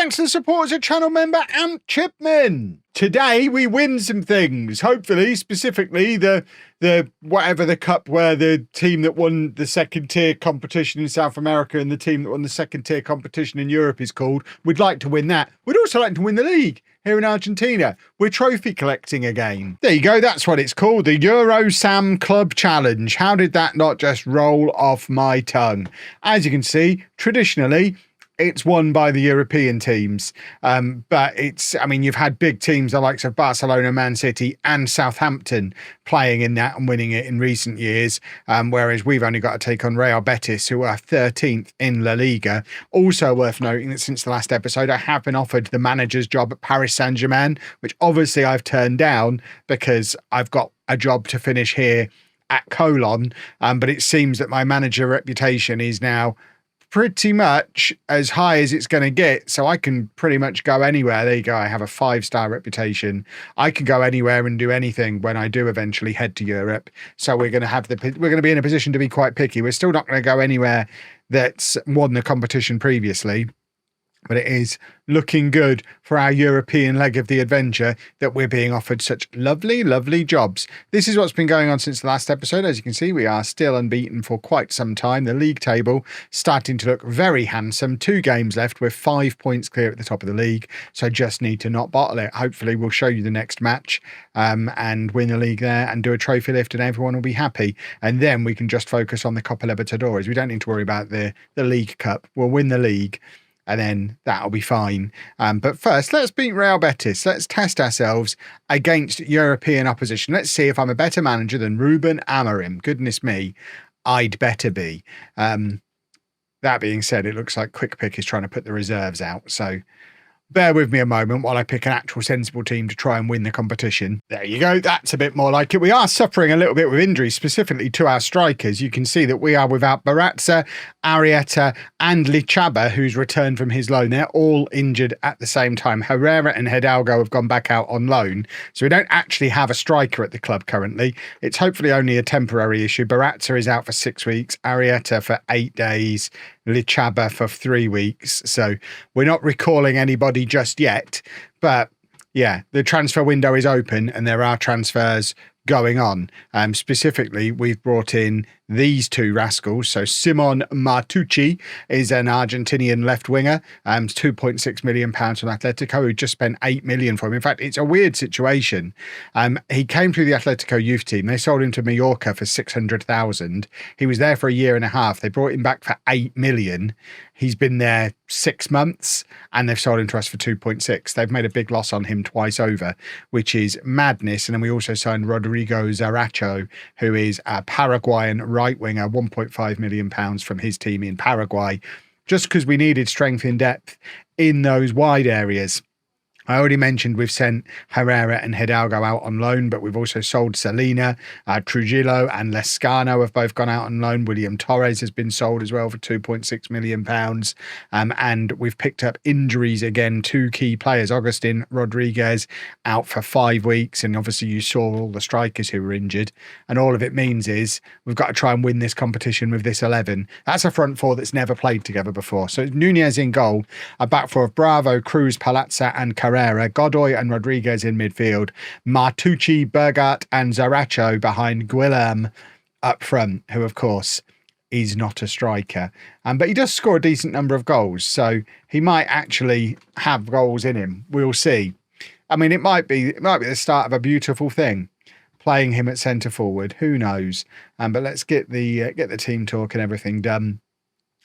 thanks to the support as a channel member, Ant Chipman. Today we win some things, hopefully, specifically the whatever the cup where the team that won the second tier competition in South America and the team that won the second tier competition in Europe is called. We'd like to win that. We'd also like to win the league here in Argentina. We're trophy collecting again. There you go, that's what it's called, the Euro Sam Club Challenge. How did that not just roll off my tongue? As you can see, traditionally, it's won by the European teams, but you've had big teams the likes of Barcelona, Man City and Southampton playing in that and winning it in recent years, whereas we've only got to take on Real Betis, who are 13th in La Liga. Also worth noting that since the last episode, I have been offered the manager's job at Paris Saint-Germain, which obviously I've turned down because I've got a job to finish here at Colon, but it seems that my manager reputation is now pretty much as high as it's going to get, so I can pretty much go anywhere. There you go, I have a 5-star reputation. I can go anywhere and do anything when I do eventually head to Europe, so we're going to be in a position to be quite picky. We're still not going to go anywhere that's won the competition previously, but it is looking good for our European leg of the adventure that we're being offered such lovely jobs. This is what's been going on since the last episode. As you can see, we are still unbeaten for quite some time. The league table starting to look very handsome. 2 games left. We're 5 points clear at the top of the league, so just need to not bottle it. Hopefully we'll show you the next match and win the league there and do a trophy lift and everyone will be happy. And then we can just focus on the Copa Libertadores. We don't need to worry about the League Cup. We'll win the league, and then that'll be fine. But first, let's beat Real Betis. Let's test ourselves against European opposition. Let's see if I'm a better manager than Ruben Amorim. Goodness me, I'd better be. That being said, it looks like Quick Pick is trying to put the reserves out, so bear with me a moment while I pick an actual sensible team to try and win the competition. There you go. That's a bit more like it. We are suffering a little bit with injuries, specifically to our strikers. You can see that we are without Baratza, Arrieta and Lichaba, who's returned from his loan. They're all injured at the same time. Herrera and Hidalgo have gone back out on loan. So we don't actually have a striker at the club currently. It's hopefully only a temporary issue. Baratza is out for 6 weeks, Arrieta for 8 days, Lichaba for 3 weeks. So we're not recalling anybody just yet, but yeah, the transfer window is open and there are transfers going on. Specifically, we've brought in these 2 rascals. So Simon Martucci is an Argentinian left winger, £2.6 million from Atletico, who just spent 8 million for him. In fact, it's a weird situation. He came through the Atletico youth team. They sold him to Mallorca for 600,000. He was there for a year and a half. They brought him back for 8 million. He's been there 6 months and they've sold him to us for 2.6. They've made a big loss on him twice over, which is madness. And then we also signed Rodrigo Zaracho, who is a Paraguayan right winger, £1.5 million from his team in Paraguay, just because we needed strength in depth in those wide areas. I already mentioned we've sent Herrera and Hidalgo out on loan, but we've also sold Salina, Trujillo and Lescano have both gone out on loan. William Torres has been sold as well for £2.6 million. And we've picked up injuries again, 2 key players, Agustin Rodriguez out for 5 weeks. And obviously you saw all the strikers who were injured. And all of it means is we've got to try and win this competition with this 11. That's a front 4 that's never played together before. So Nunez in goal, a back 4 of Bravo, Cruz, Palazza and Carrera, Godoy and Rodriguez in midfield, Martucci, Bergart and Zaracho behind Guillem up front, who of course is not a striker, but he does score a decent number of goals, so he might actually have goals in him. We'll see. I mean, it might be the start of a beautiful thing, playing him at centre forward. Who knows? But let's get the team talk and everything done.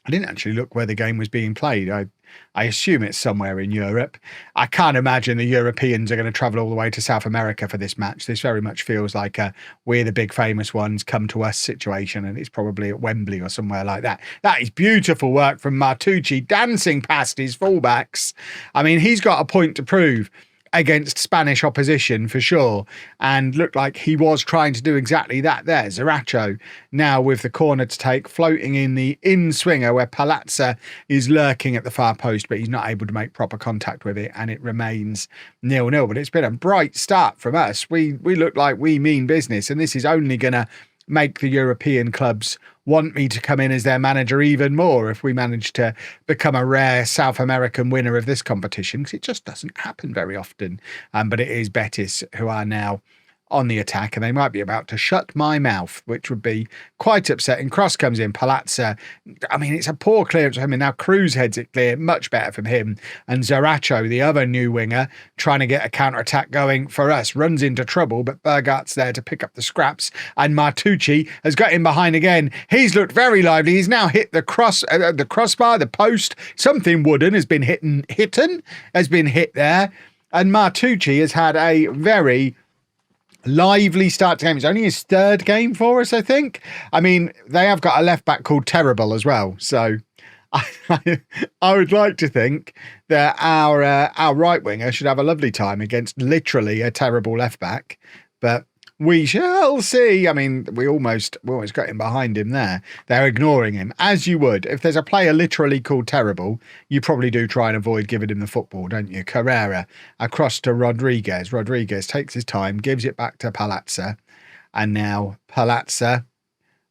I didn't actually look where the game was being played. I assume it's somewhere in Europe. I can't imagine the Europeans are going to travel all the way to South America for this match. This very much feels like a we're the big famous ones, come to us situation, and it's probably at Wembley or somewhere like that. That is beautiful work from Martucci, dancing past his fullbacks. I mean, he's got a point to prove against Spanish opposition for sure, and looked like he was trying to do exactly that there. Zaracho now with the corner to take, floating in the in-swinger where Palazza is lurking at the far post, but he's not able to make proper contact with it, and it remains 0-0. But it's been a bright start from us. We look like we mean business, and this is only going to make the European clubs want me to come in as their manager even more if we manage to become a rare South American winner of this competition, because it just doesn't happen very often. But it is Betis who are now on the attack, and they might be about to shut my mouth, which would be quite upsetting. Cross comes in, Palazza. I mean, it's a poor clearance from him, and now Cruz heads it clear. Much better from him. And Zaracho, the other new winger, trying to get a counter-attack going for us, runs into trouble, but Bergart's there to pick up the scraps, and Martucci has got him behind again. He's looked very lively. He's now hit the crossbar, the post. Something wooden has been hit there, and Martucci has had a very lively start to game. It's only his third game for us, I think. I mean, they have got a left back called Terrible as well. So I would like to think that our right winger should have a lovely time against literally a terrible left back. But we shall see. I mean, we almost got him behind him there. They're ignoring him, as you would. If there's a player literally called Terrible, you probably do try and avoid giving him the football, don't you? Carrera across to Rodriguez. Rodriguez takes his time, gives it back to Palazza. And now Palazza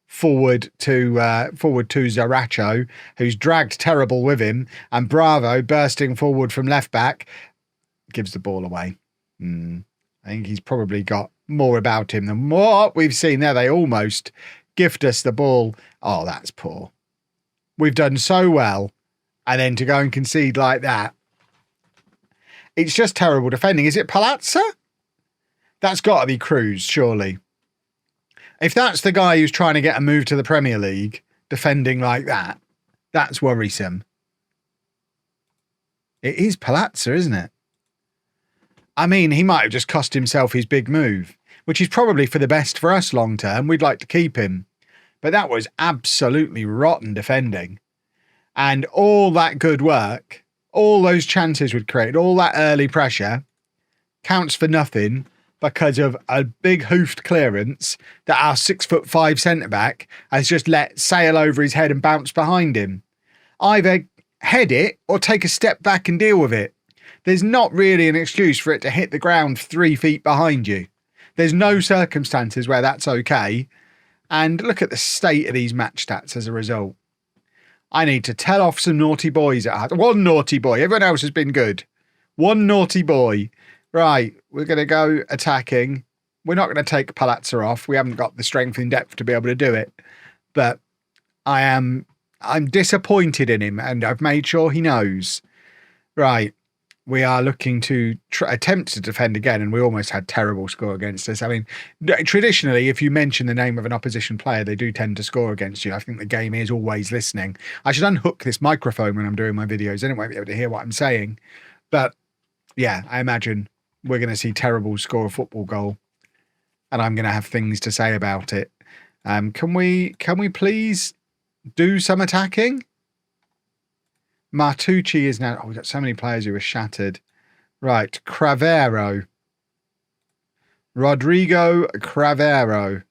forward to Zaracho, who's dragged Terrible with him. And Bravo bursting forward from left back, gives the ball away. I think he's probably got more about him than what we've seen there. They almost gift us the ball. Oh, that's poor. We've done so well, and then to go and concede like that. It's just terrible defending. Is it Palazza? That's got to be Cruz, surely. If that's the guy who's trying to get a move to the Premier League, defending like that, that's worrisome. It is Palazza, isn't it? I mean, he might have just cost himself his big move, which is probably for the best for us long term. We'd like to keep him. But that was absolutely rotten defending. And all that good work, all those chances we'd created, all that early pressure counts for nothing because of a big hoofed clearance that our 6'5" centre-back has just let sail over his head and bounce behind him. Either head it or take a step back and deal with it. There's not really an excuse for it to hit the ground 3 feet behind you. There's no circumstances where that's okay. And look at the state of these match stats as a result. I need to tell off some naughty boys at heart. One naughty boy. Everyone else has been good. One naughty boy. Right, we're going to go attacking. We're not going to take Palazza off. We haven't got the strength in depth to be able to do it. But I'm disappointed in him, and I've made sure he knows. Right. We are looking to attempt to defend again, and we almost had terrible score against us. I mean, traditionally, if you mention the name of an opposition player, they do tend to score against you. I think the game is always listening. I should unhook this microphone when I'm doing my videos, then it won't be able to hear what I'm saying. But yeah, I imagine we're going to see terrible score a football goal, and I'm going to have things to say about it. Can we please do some attacking? Martucci is now... Oh, we've got so many players who are shattered. Right, Cravero. Rodrigo Cravero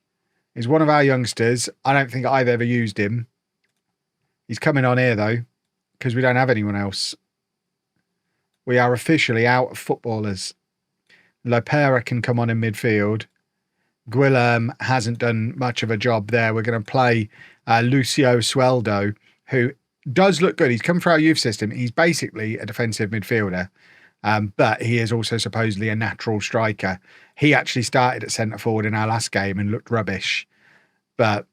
is one of our youngsters. I don't think I've ever used him. He's coming on here, though, because we don't have anyone else. We are officially out of footballers. Lopera can come on in midfield. Guilherme hasn't done much of a job there. We're going to play Lucio Sueldo, who does look good. He's come for our youth system. He's basically a defensive midfielder, but he is also supposedly a natural striker. He actually started at centre forward in our last game and looked rubbish, but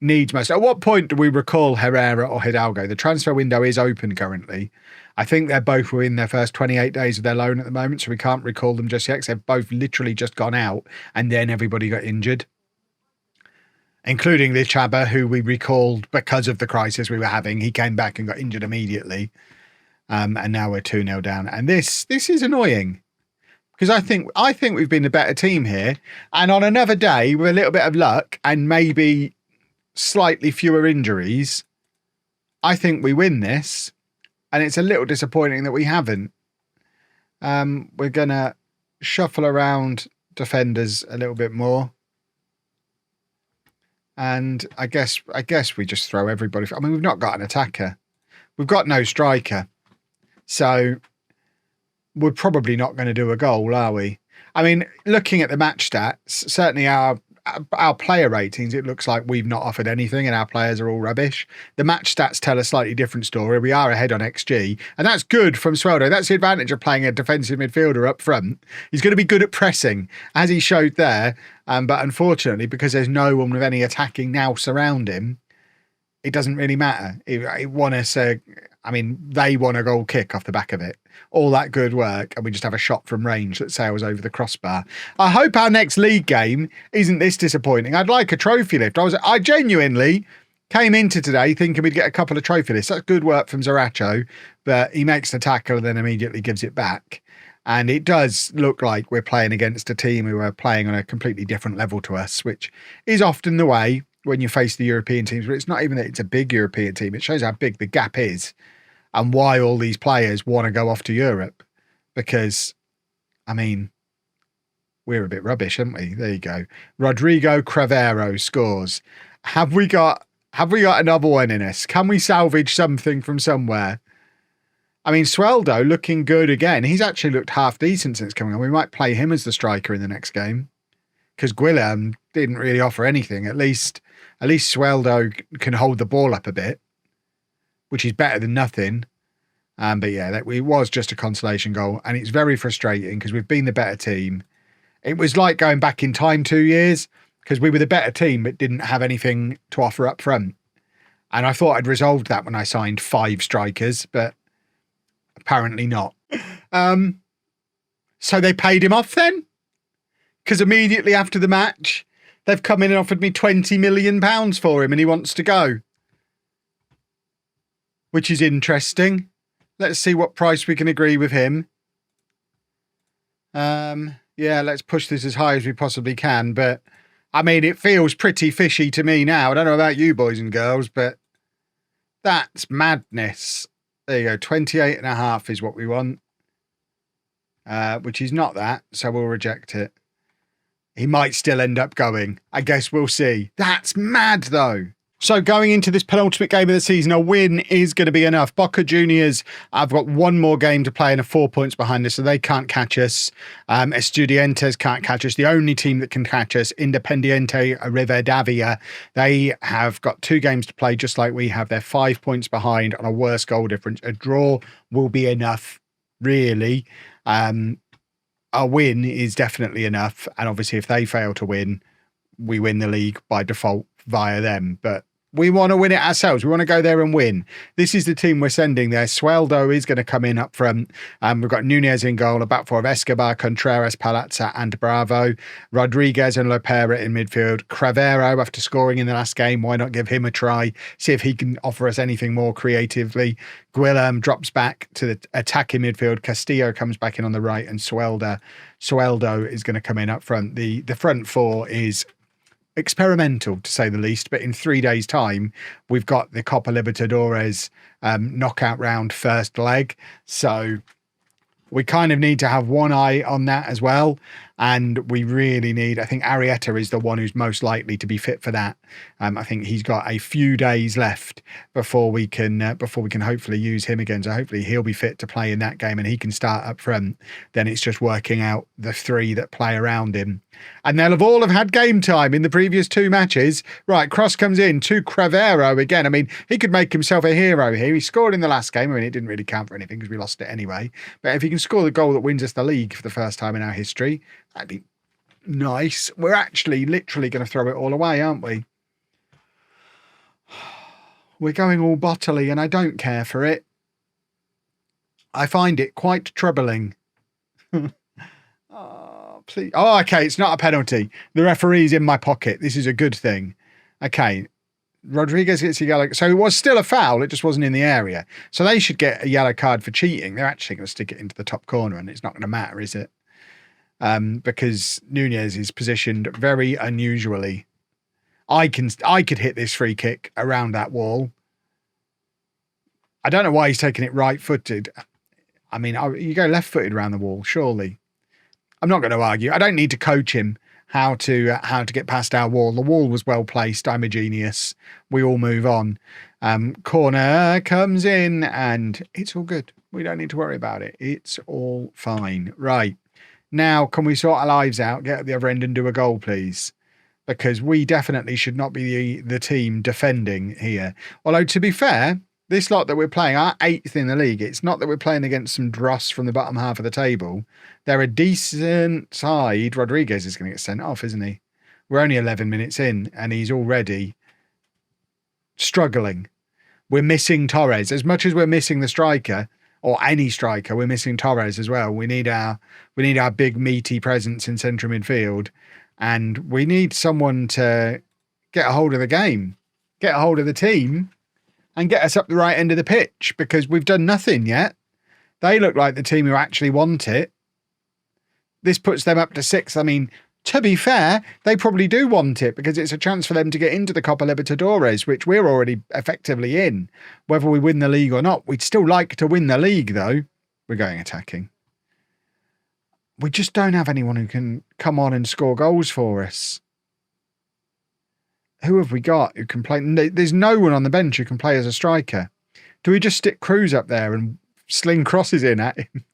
needs most. At what point do we recall Herrera or Hidalgo? The transfer window is open currently. I think they're both within their first 28 days of their loan at the moment, so we can't recall them just yet, 'cause they've both literally just gone out and then everybody got injured, including the Chaba, who we recalled because of the crisis we were having. He came back and got injured immediately. And now we're 2-0 down. And this is annoying, because I think we've been a better team here. And on another day, with a little bit of luck and maybe slightly fewer injuries, I think we win this. And it's a little disappointing that we haven't. We're going to shuffle around defenders a little bit more. And I guess we just throw everybody. I mean, we've not got an attacker. We've got no striker. So we're probably not going to do a goal, are we? I mean, looking at the match stats, certainly our our player ratings, it looks like we've not offered anything and our players are all rubbish. The match stats tell a slightly different story. We are ahead on XG, and that's good from Sweldo. That's the advantage of playing a defensive midfielder up front. He's going to be good at pressing, as he showed there. But unfortunately, because there's no one with any attacking nous around him, it doesn't really matter. They won a goal kick off the back of it. All that good work, and we just have a shot from range that sails over the crossbar. I hope our next league game isn't this disappointing. I'd like a trophy lift. I genuinely came into today thinking we'd get a couple of trophy lifts. That's good work from Zaracho, but he makes the tackle and then immediately gives it back. And it does look like we're playing against a team who are playing on a completely different level to us, which is often the way when you face the European teams. But it's not even that it's a big European team. It shows how big the gap is and why all these players want to go off to Europe. Because, I mean, we're a bit rubbish, aren't we? There you go. Rodrigo Cravero scores. Have we got another one in us? Can we salvage something from somewhere? I mean, Sweldo looking good again. He's actually looked half decent since coming on. We might play him as the striker in the next game, because Guillem didn't really offer anything. At least Sweldo can hold the ball up a bit, which is better than nothing. But yeah, it was just a consolation goal, and it's very frustrating because we've been the better team. It was like going back in time 2 years, because we were the better team but didn't have anything to offer up front. And I thought I'd resolved that when I signed 5 strikers, but apparently not. So they paid him off then? Because immediately after the match, they've come in and offered me £20 million for him and he wants to go. Which is interesting. Let's see what price we can agree with him. Yeah, let's push this as high as we possibly can. But, I mean, it feels pretty fishy to me now. I don't know about you boys and girls, but that's madness. There you go. 28.5 is what we want. Which is not that, so we'll reject it. He might still end up going. I guess we'll see. That's mad, though. So going into this penultimate game of the season, a win is going to be enough. Boca Juniors, I've got one more game to play and are 4 points behind us, so they can't catch us. Estudiantes can't catch us. The only team that can catch us, Independiente Rivadavia, they have got 2 games to play just like we have. They're 5 points behind on a worse goal difference. A draw will be enough, really. A win is definitely enough. And obviously, if they fail to win, we win the league by default via them. But we want to win it ourselves. We want to go there and win. This is the team we're sending there. Sweldo is going to come in up front. We've got Nunez in goal, a back four of Escobar, Contreras, Palazza and Bravo. Rodriguez and Lopera in midfield. Cravero, after scoring in the last game, why not give him a try? See if he can offer us anything more creatively. Guillem drops back to the attacking midfield. Castillo comes back in on the right, and Sweldo is going to come in up front. The front four is experimental, to say the least, but in 3 days' time, we've got the Copa Libertadores knockout round first leg. So we kind of need to have one eye on that as well. And we really need, I think Arrieta is the one who's most likely to be fit for that. I think he's got a few days left before we can hopefully use him again. So hopefully he'll be fit to play in that game and he can start up front. Then it's just working out the 3 that play around him. And they'll all have had game time in the previous 2 matches. Right, cross comes in to Cravero again. I mean, he could make himself a hero here. He scored in the last game. I mean, it didn't really count for anything because we lost it anyway. But if he can score the goal that wins us the league for the first time in our history, that'd be nice. We're actually literally going to throw it all away, aren't we? We're going all bottly and I don't care for it. I find it quite troubling. Oh, please. Oh, okay. It's not a penalty. The referee's in my pocket. This is a good thing. Okay. Rodriguez gets a yellow. So it was still a foul. It just wasn't in the area. So they should get a yellow card for cheating. They're actually going to stick it into the top corner and it's not going to matter, is it? Because Nunez is positioned very unusually. I could hit this free kick around that wall. I don't know why he's taking it right-footed. I mean, you go left-footed around the wall, surely. I'm not going to argue. I don't need to coach him how to get past our wall. The wall was well placed. I'm a genius. We all move on. Corner comes in and it's all good. We don't need to worry about it. It's all fine. Right. Now, can we sort our lives out, get at the other end and do a goal, please? because we definitely should not be the team defending here. Although, to be fair, this lot that we're playing are 8th in the league. It's not that we're playing against some dross from the bottom half of the table. They're a decent side. Rodriguez is going to get sent off, isn't he? We're only 11 minutes in, and he's already struggling. We're missing Torres. As much as we're missing the striker, or any striker, we're missing Torres as well. We need our big meaty presence in central midfield, and we need someone to get a hold of the game, get a hold of the team, and get us up the right end of the pitch, because we've done nothing yet. They look like the team who actually want it. This puts them up to 6th. I mean, to be fair, they probably do want it, because it's a chance for them to get into the Copa Libertadores, which we're already effectively in. Whether we win the league or not, we'd still like to win the league, though. We're going attacking. We just don't have anyone who can come on and score goals for us. Who have we got who can play? There's no one on the bench who can play as a striker. Do we just stick Cruz up there and sling crosses in at him?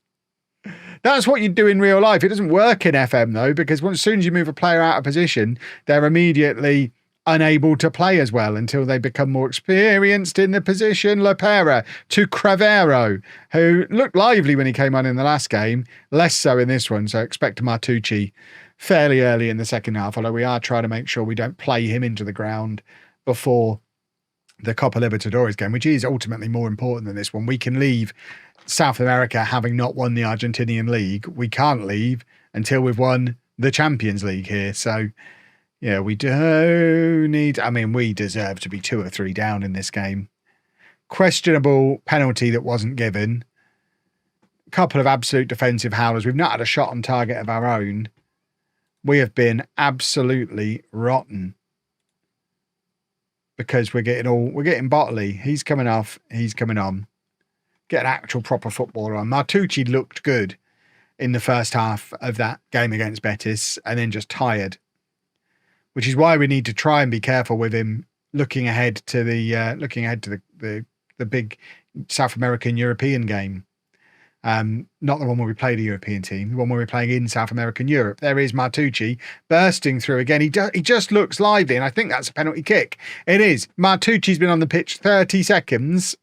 That's what you do in real life. It doesn't work in FM, though, because as soon as you move a player out of position, they're immediately unable to play as well until they become more experienced in the position. Lopera to Cravero, who looked lively when he came on in the last game, less so in this one, so expect Martucci fairly early in the second half, although we are trying to make sure we don't play him into the ground before the Copa Libertadores game, which is ultimately more important than this one. We can leave South America having not won the Argentinian League. We can't leave until we've won the Champions League here. So, yeah, we do need... I mean, we deserve to be 2 or 3 down in this game. Questionable penalty that wasn't given. A couple of absolute defensive howlers. We've not had a shot on target of our own. We have been absolutely rotten, because we're getting Botley. He's coming off. He's coming on. Get an actual proper footballer on. Martucci looked good in the first half of that game against Betis, and then just tired, which is why we need to try and be careful with him looking ahead to the big South American European game. Not the one where we played a European team, the one where we're playing in South American Europe. There is Martucci bursting through again. He just looks lively, and I think that's a penalty kick. It is. Martucci's been on the pitch 30 seconds,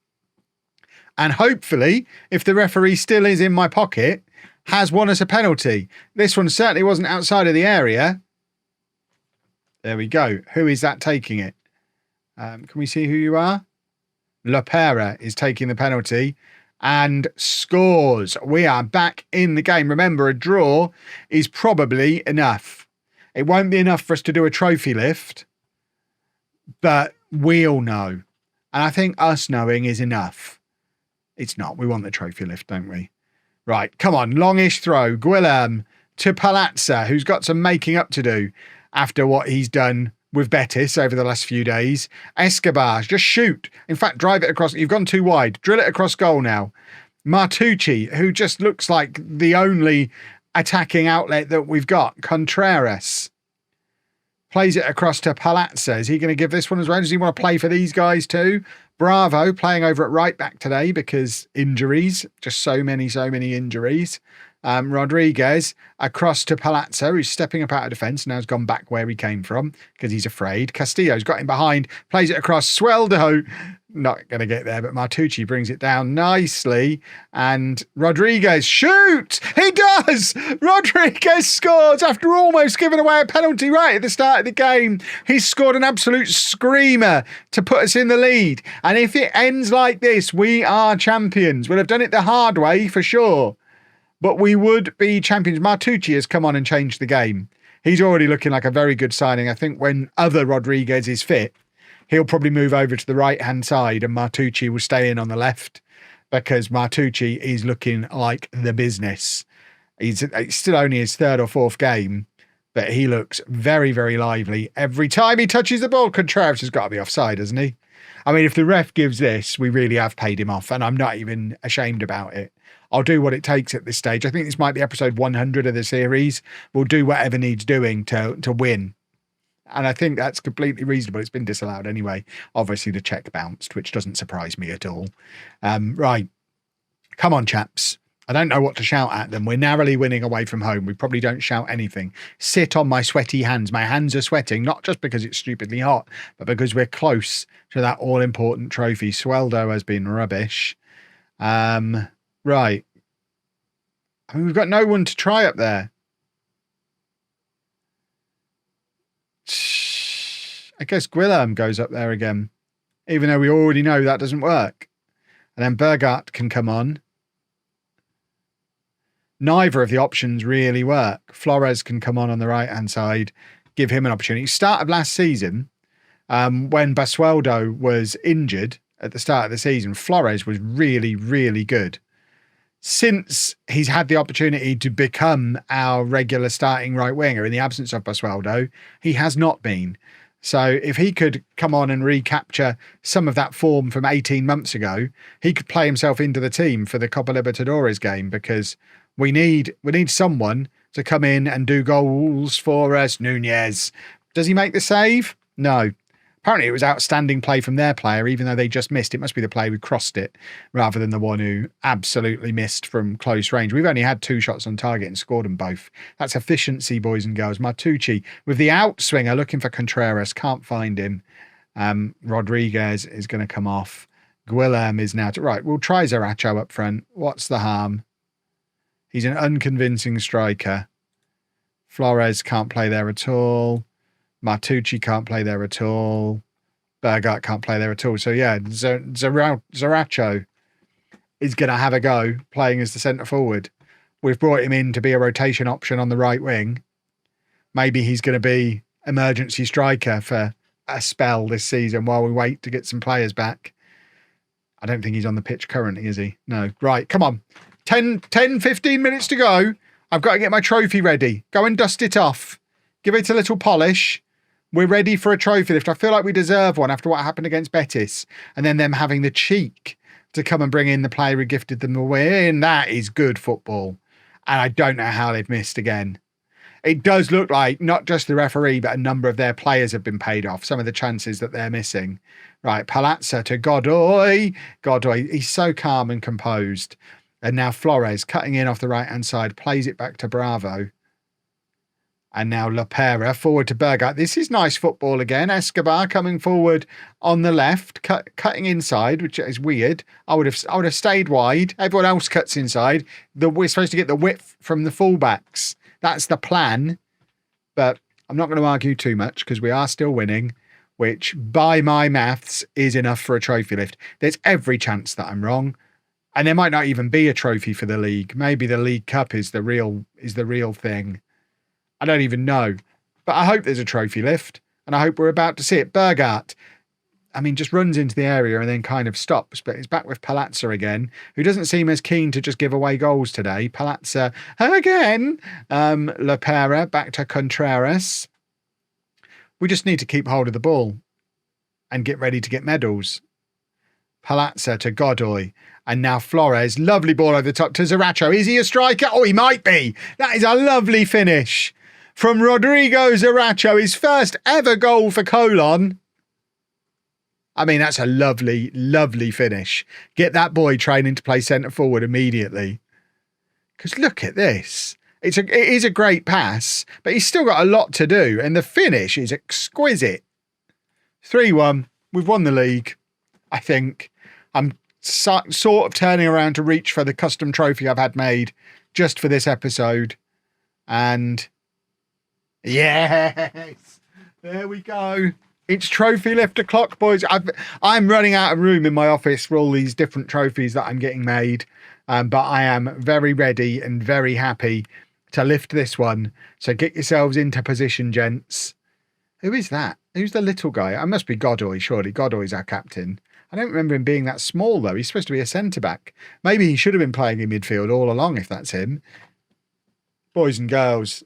and hopefully, if the referee still is in my pocket, has won us a penalty. This one certainly wasn't outside of the area. There we go. Who is that taking it? Can we see who you are? Lopera is taking the penalty and scores. We are back in the game. Remember, a draw is probably enough. It won't be enough for us to do a trophy lift, but we'll know. And I think us knowing is enough. It's not. We want the trophy lift, don't we? Right, come on. Longish throw. Guillem to Palazza, who's got some making up to do after what he's done with Betis over the last few days. Escobar, just shoot. In fact, drive it across. You've gone too wide. Drill it across goal now. Martucci, who just looks like the only attacking outlet that we've got. Contreras plays it across to Palazzo. Is he going to give this one as well? Does he want to play for these guys too? Bravo playing over at right back today because injuries. Just so many injuries. Rodriguez across to Palazzo, who's stepping up out of defence. Now has gone back where he came from because he's afraid. Castillo's got him behind, plays it across. Sweldo, not going to get there, but Martucci brings it down nicely. And Rodriguez, shoot! He does! Rodriguez scores after almost giving away a penalty right at the start of the game. He's scored an absolute screamer to put us in the lead. And if it ends like this, we are champions. We'll have done it the hard way for sure, but we would be champions. Martucci has come on and changed the game. He's already looking like a very good signing. I think when other Rodriguez is fit, he'll probably move over to the right-hand side and Martucci will stay in on the left, because Martucci is looking like the business. It's still only his 3rd or 4th game, but he looks very, very lively. Every time he touches the ball, Contreras has got to be offside, hasn't he? I mean, if the ref gives this, we really have paid him off, and I'm not even ashamed about it. I'll do what it takes at this stage. I think this might be episode 100 of the series. We'll do whatever needs doing to win. And I think that's completely reasonable. It's been disallowed anyway. Obviously, the check bounced, which doesn't surprise me at all. Right. Come on, chaps. I don't know what to shout at them. We're narrowly winning away from home. We probably don't shout anything. Sit on my sweaty hands. My hands are sweating, not just because it's stupidly hot, but because we're close to that all-important trophy. Sweldo has been rubbish. Right. I mean, we've got no one to try up there. I guess Guillem goes up there again, even though we already know that doesn't work. And then Bergart can come on. Neither of the options really work. Flores can come on the right-hand side, give him an opportunity. Start of last season, when Basualdo was injured at the start of the season, Flores was really, really good. Since he's had the opportunity to become our regular starting right winger in the absence of Basualdo, he has not been. So if he could come on and recapture some of that form from 18 months ago, he could play himself into the team for the Copa Libertadores game, because we need someone to come in and do goals for us. Nunez. Does he make the save? No. Apparently it was outstanding play from their player, even though they just missed. It must be the player who crossed it rather than the one who absolutely missed from close range. We've only had 2 shots on target and scored them both. That's efficiency, boys and girls. Martucci with the outswinger looking for Contreras. Can't find him. Rodriguez is going to come off. Guillem is now... Right, we'll try Zaracho up front. What's the harm? He's an unconvincing striker. Flores can't play there at all. Martucci can't play there at all. Bergart can't play there at all. So, yeah, Zaracho is going to have a go playing as the centre forward. We've brought him in to be a rotation option on the right wing. Maybe he's going to be emergency striker for a spell this season while we wait to get some players back. I don't think he's on the pitch currently, is he? No. Right, come on. 10, 15 minutes to go. I've got to get my trophy ready. Go and dust it off. Give it a little polish. We're ready for a trophy lift. I feel like we deserve one after what happened against Betis. And then them having the cheek to come and bring in the player who gifted them the win. That is good football. And I don't know how they've missed again. It does look like not just the referee, but a number of their players have been paid off. Some of the chances that they're missing. Right, Palazzo to Godoy. Godoy, he's so calm and composed. And now Flores cutting in off the right-hand side, plays it back to Bravo. And now Lopera forward to Bergart. This is nice football again. Escobar coming forward on the left, cutting inside, which is weird. I would have stayed wide. Everyone else cuts inside. We're supposed to get the width from the fullbacks. That's the plan. But I'm not going to argue too much because we are still winning, which by my maths is enough for a trophy lift. There's every chance that I'm wrong. And there might not even be a trophy for the league. Maybe the League Cup is the real thing. I don't even know. But I hope there's a trophy lift. And I hope we're about to see it. Bergart, I mean, just runs into the area and then kind of stops. But it's back with Palazzo again, who doesn't seem as keen to just give away goals today. Palazzo again. Lopera back to Contreras. We just need to keep hold of the ball and get ready to get medals. Palazzo to Godoy. And now Flores. Lovely ball over the top to Zaracho. Is he a striker? Oh, he might be. That is a lovely finish from Rodrigo Zaracho. His first ever goal for Colón. I mean, that's a lovely, lovely finish. Get that boy training to play centre forward immediately. Because look at this. It is a great pass, but he's still got a lot to do. And the finish is exquisite. 3-1. We've won the league, I think. I'm sort of turning around to reach for the custom trophy I've had made just for this episode. And yes, there we go. It's trophy lift o'clock, boys. I'm running out of room in my office for all these different trophies that I'm getting made. But I am very ready and very happy to lift this one. So get yourselves into position, gents. Who is that? Who's the little guy? I must be Godoy, surely. Godoy's our captain. I don't remember him being that small, though. He's supposed to be a centre-back. Maybe he should have been playing in midfield all along, if that's him. Boys and girls,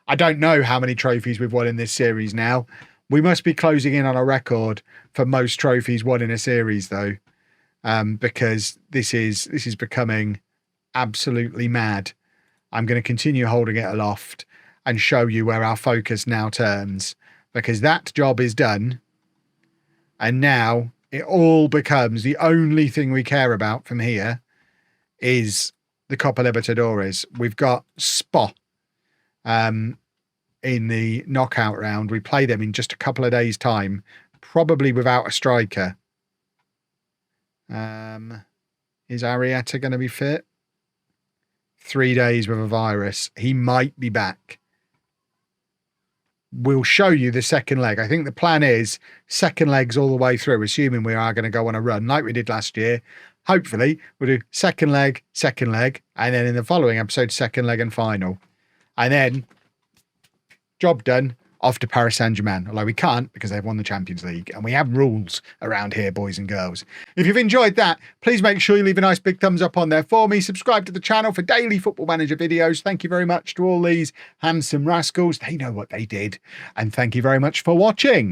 I don't know how many trophies we've won in this series now. We must be closing in on a record for most trophies won in a series, though, because this is becoming absolutely mad. I'm going to continue holding it aloft and show you where our focus now turns, because that job is done, and now it all becomes the only thing we care about from here is the Copa Libertadores. We've got Spa in the knockout round. We play them in just a couple of days' time, probably without a striker. Is Arrieta going to be fit? 3 days with a virus. He might be back. We'll show you the second leg. I think the plan is second legs all the way through, assuming we are going to go on a run like we did last year. Hopefully, we'll do second leg, and then in the following episode, second leg and final. And then, job done, off to Paris Saint-Germain. Although we can't because they've won the Champions League. And we have rules around here, boys and girls. If you've enjoyed that, please make sure you leave a nice big thumbs up on there for me. Subscribe to the channel for daily Football Manager videos. Thank you very much to all these handsome rascals. They know what they did. And thank you very much for watching.